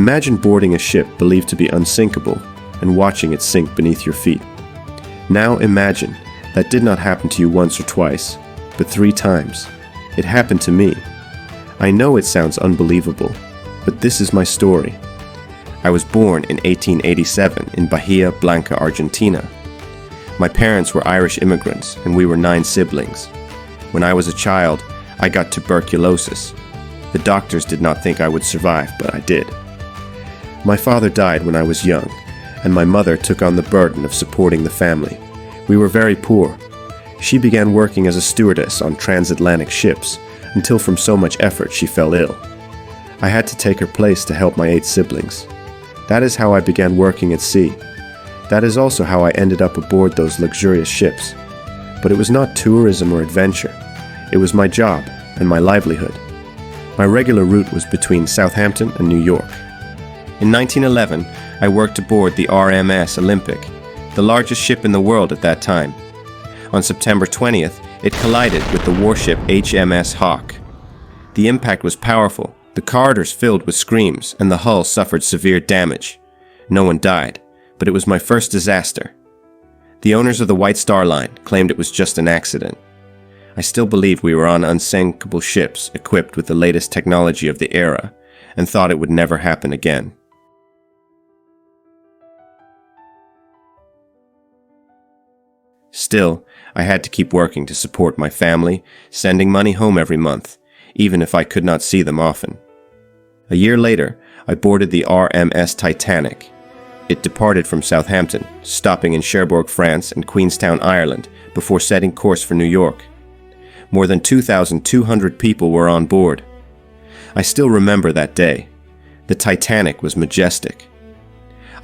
Imagine boarding a ship believed to be unsinkable and watching it sink beneath your feet. Now imagine that did not happen to you once or twice, but 3 times. It happened to me. I know it sounds unbelievable, but this is my story. I was born in 1887 in Bahia Blanca, Argentina. My parents were Irish immigrants, and we were 9 siblings. When I was a child, I got tuberculosis. The doctors did not think I would survive, but I did. My father died when I was young, and my mother took on the burden of supporting the family. We were very poor. She began working as a stewardess on transatlantic ships, until from so much effort she fell ill. I had to take her place to help my 8 siblings. That is how I began working at sea. That is also how I ended up aboard those luxurious ships. But it was not tourism or adventure. It was my job and my livelihood. My regular route was between Southampton and New York. In 1911, I worked aboard the RMS Olympic, the largest ship in the world at that time. On September 20th, it collided with the warship HMS Hawk. The impact was powerful, the corridors filled with screams, and the hull suffered severe damage. No one died, but it was my first disaster. The owners of the White Star Line claimed it was just an accident. I still believe we were on unsinkable ships equipped with the latest technology of the era, and thought it would never happen again. Still, I had to keep working to support my family, sending money home every month, even if I could not see them often. A year later, I boarded the RMS Titanic. It departed from Southampton, stopping in Cherbourg, France and Queenstown, Ireland, before setting course for New York. More than 2,200 people were on board. I still remember that day. The Titanic was majestic.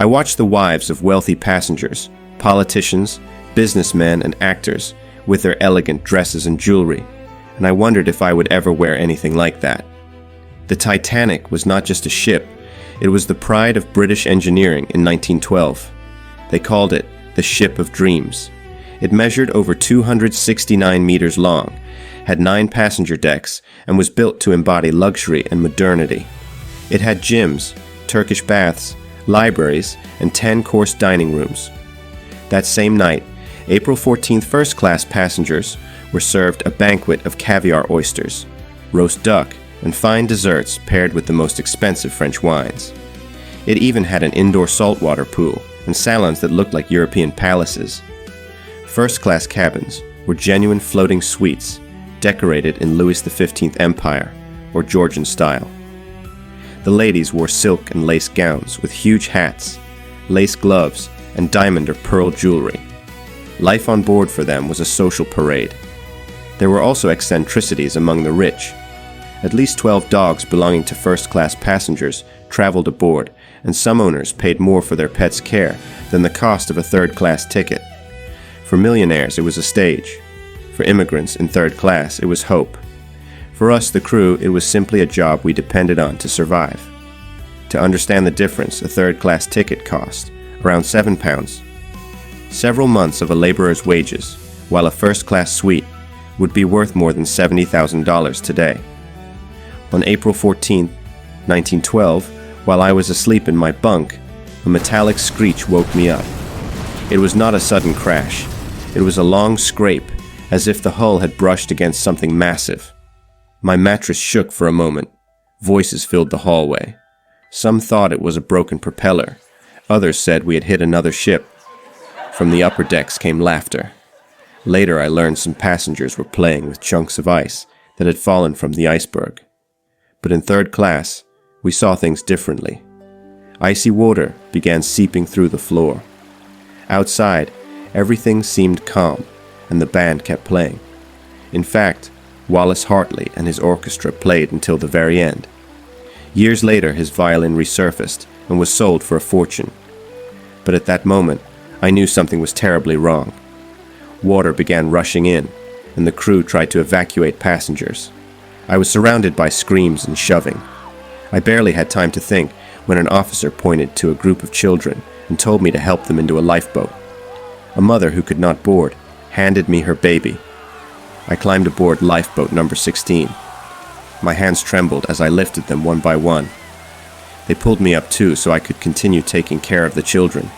I watched the wives of wealthy passengers, politicians, businessmen and actors with their elegant dresses and jewelry, and I wondered if I would ever wear anything like that. The Titanic was not just a ship, it was the pride of British engineering in 1912. They called it the Ship of Dreams. It measured over 269 meters long, had 9 passenger decks, and was built to embody luxury and modernity. It had gyms, Turkish baths, libraries, and 10-course dining rooms. That same night, April 14th first-class passengers were served a banquet of caviar oysters, roast duck, and fine desserts paired with the most expensive French wines. It even had an indoor saltwater pool and salons that looked like European palaces. First-class cabins were genuine floating suites, decorated in Louis XV Empire or Georgian style. The ladies wore silk and lace gowns with huge hats, lace gloves, and diamond or pearl jewelry. Life on board for them was a social parade. There were also eccentricities among the rich. At least 12 dogs belonging to first-class passengers traveled aboard, and some owners paid more for their pets' care than the cost of a third-class ticket. For millionaires, it was a stage. For immigrants in third class, it was hope. For us, the crew, it was simply a job we depended on to survive. To understand the difference, a third-class ticket cost around £7. Several months of a laborer's wages, while a first-class suite would be worth more than $70,000 today. On April 14, 1912, while I was asleep in my bunk, a metallic screech woke me up. It was not a sudden crash. It was a long scrape, as if the hull had brushed against something massive. My mattress shook for a moment. Voices filled the hallway. Some thought it was a broken propeller. Others said we had hit another ship. From the upper decks came laughter. Later I learned some passengers were playing with chunks of ice that had fallen from the iceberg. But in third class, we saw things differently. Icy water began seeping through the floor. Outside, everything seemed calm, and the band kept playing. In fact, Wallace Hartley and his orchestra played until the very end. Years later, his violin resurfaced and was sold for a fortune. But at that moment, I knew something was terribly wrong. Water began rushing in, and the crew tried to evacuate passengers. I was surrounded by screams and shoving. I barely had time to think when an officer pointed to a group of children and told me to help them into a lifeboat. A mother who could not board handed me her baby. I climbed aboard lifeboat number 16. My hands trembled as I lifted them one by one. They pulled me up too so I could continue taking care of the children.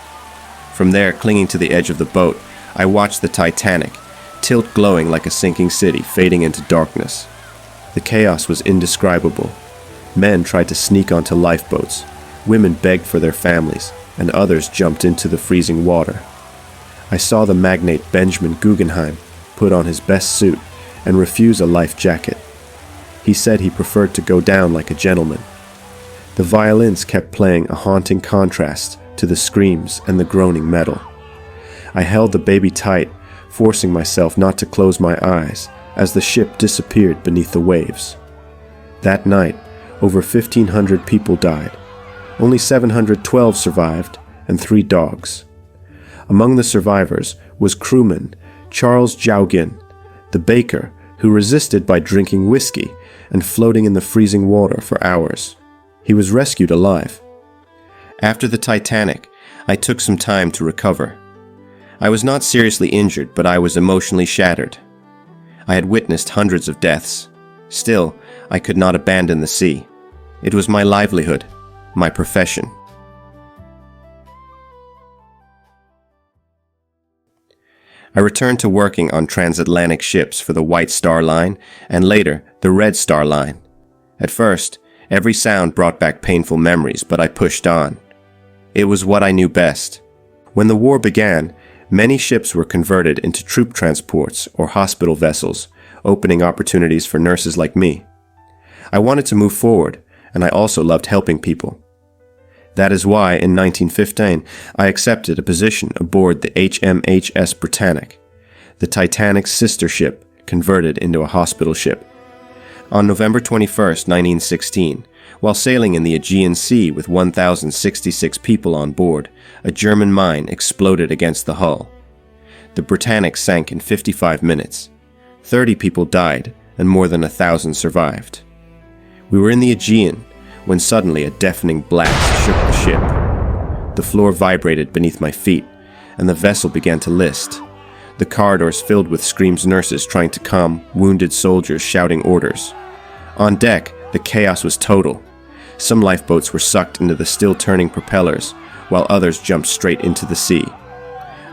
From there, clinging to the edge of the boat, I watched the Titanic, tilt glowing like a sinking city, fading into darkness. The chaos was indescribable. Men tried to sneak onto lifeboats, women begged for their families, and others jumped into the freezing water. I saw the magnate Benjamin Guggenheim put on his best suit and refuse a life jacket. He said he preferred to go down like a gentleman. The violins kept playing a haunting contrast to the screams and the groaning metal. I held the baby tight, forcing myself not to close my eyes as the ship disappeared beneath the waves. That night, over 1,500 people died. Only 712 survived, and 3 dogs. Among the survivors was crewman Charles Jaugin, the baker who resisted by drinking whiskey and floating in the freezing water for hours. He was rescued alive. After the Titanic, I took some time to recover. I was not seriously injured, but I was emotionally shattered. I had witnessed hundreds of deaths. Still, I could not abandon the sea. It was my livelihood, my profession. I returned to working on transatlantic ships for the White Star Line and later the Red Star Line. At first, every sound brought back painful memories, but I pushed on. It was what I knew best. When the war began, many ships were converted into troop transports or hospital vessels, opening opportunities for nurses like me. I wanted to move forward, and I also loved helping people. That is why, in 1915, I accepted a position aboard the HMHS Britannic, the Titanic's sister ship converted into a hospital ship. On November 21, 1916, while sailing in the Aegean Sea with 1,066 people on board, a German mine exploded against the hull. The Britannic sank in 55 minutes. 30 people died, and more than 1,000 survived. We were in the Aegean when suddenly a deafening blast shook the ship. The floor vibrated beneath my feet, and the vessel began to list. The corridors filled with screams, nurses trying to calm wounded soldiers shouting orders. On deck, the chaos was total. Some lifeboats were sucked into the still-turning propellers, while others jumped straight into the sea.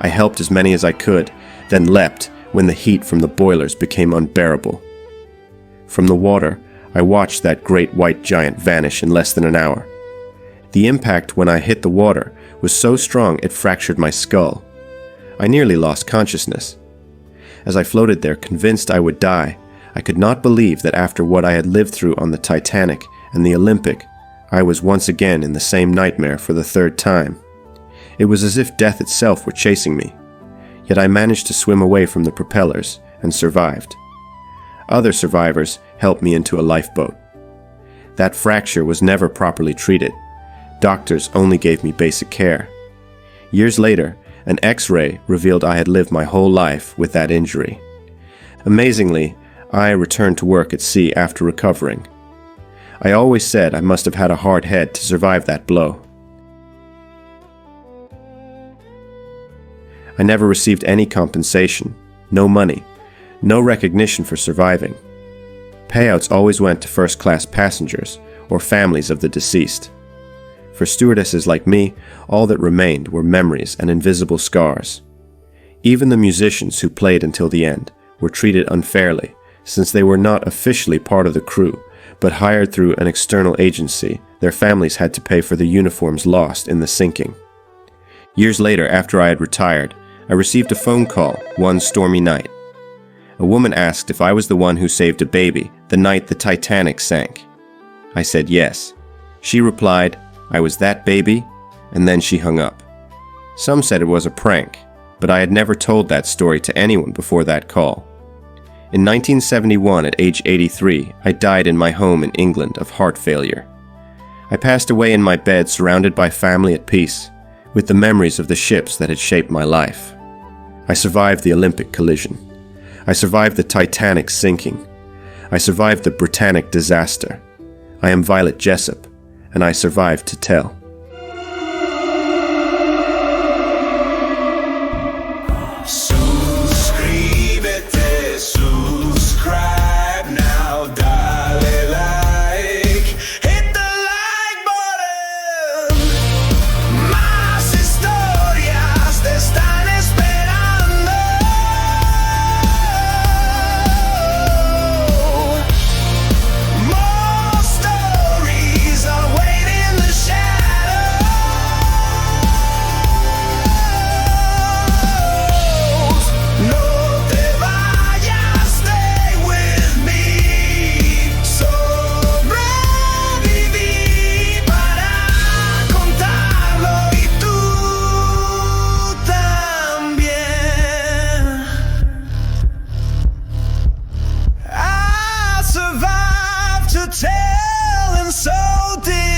I helped as many as I could, then leapt when the heat from the boilers became unbearable. From the water, I watched that great white giant vanish in less than an hour. The impact when I hit the water was so strong it fractured my skull. I nearly lost consciousness. As I floated there, convinced I would die, I could not believe that after what I had lived through on the Titanic and the Olympic, I was once again in the same nightmare for the 3rd time. It was as if death itself were chasing me. Yet I managed to swim away from the propellers and survived. Other survivors helped me into a lifeboat. That fracture was never properly treated. Doctors only gave me basic care. Years later, an X-ray revealed I had lived my whole life with that injury. Amazingly, I returned to work at sea after recovering. I always said I must have had a hard head to survive that blow. I never received any compensation, no money, no recognition for surviving. Payouts always went to first-class passengers or families of the deceased. For stewardesses like me, all that remained were memories and invisible scars. Even the musicians who played until the end were treated unfairly, since they were not officially part of the crew, but hired through an external agency. Their families had to pay for the uniforms lost in the sinking. Years later, after I had retired, I received a phone call one stormy night. A woman asked if I was the one who saved a baby the night the Titanic sank. I said yes. She replied, I was that baby, and then she hung up. Some said it was a prank, but I had never told that story to anyone before that call. In 1971, at age 83, I died in my home in England of heart failure. I passed away in my bed surrounded by family at peace, with the memories of the ships that had shaped my life. I survived the Olympic collision. I survived the Titanic sinking. I survived the Britannic disaster. I am Violet Jessop, and I survived to tell. Subscribe now, darling, hit the like button. tell, and so did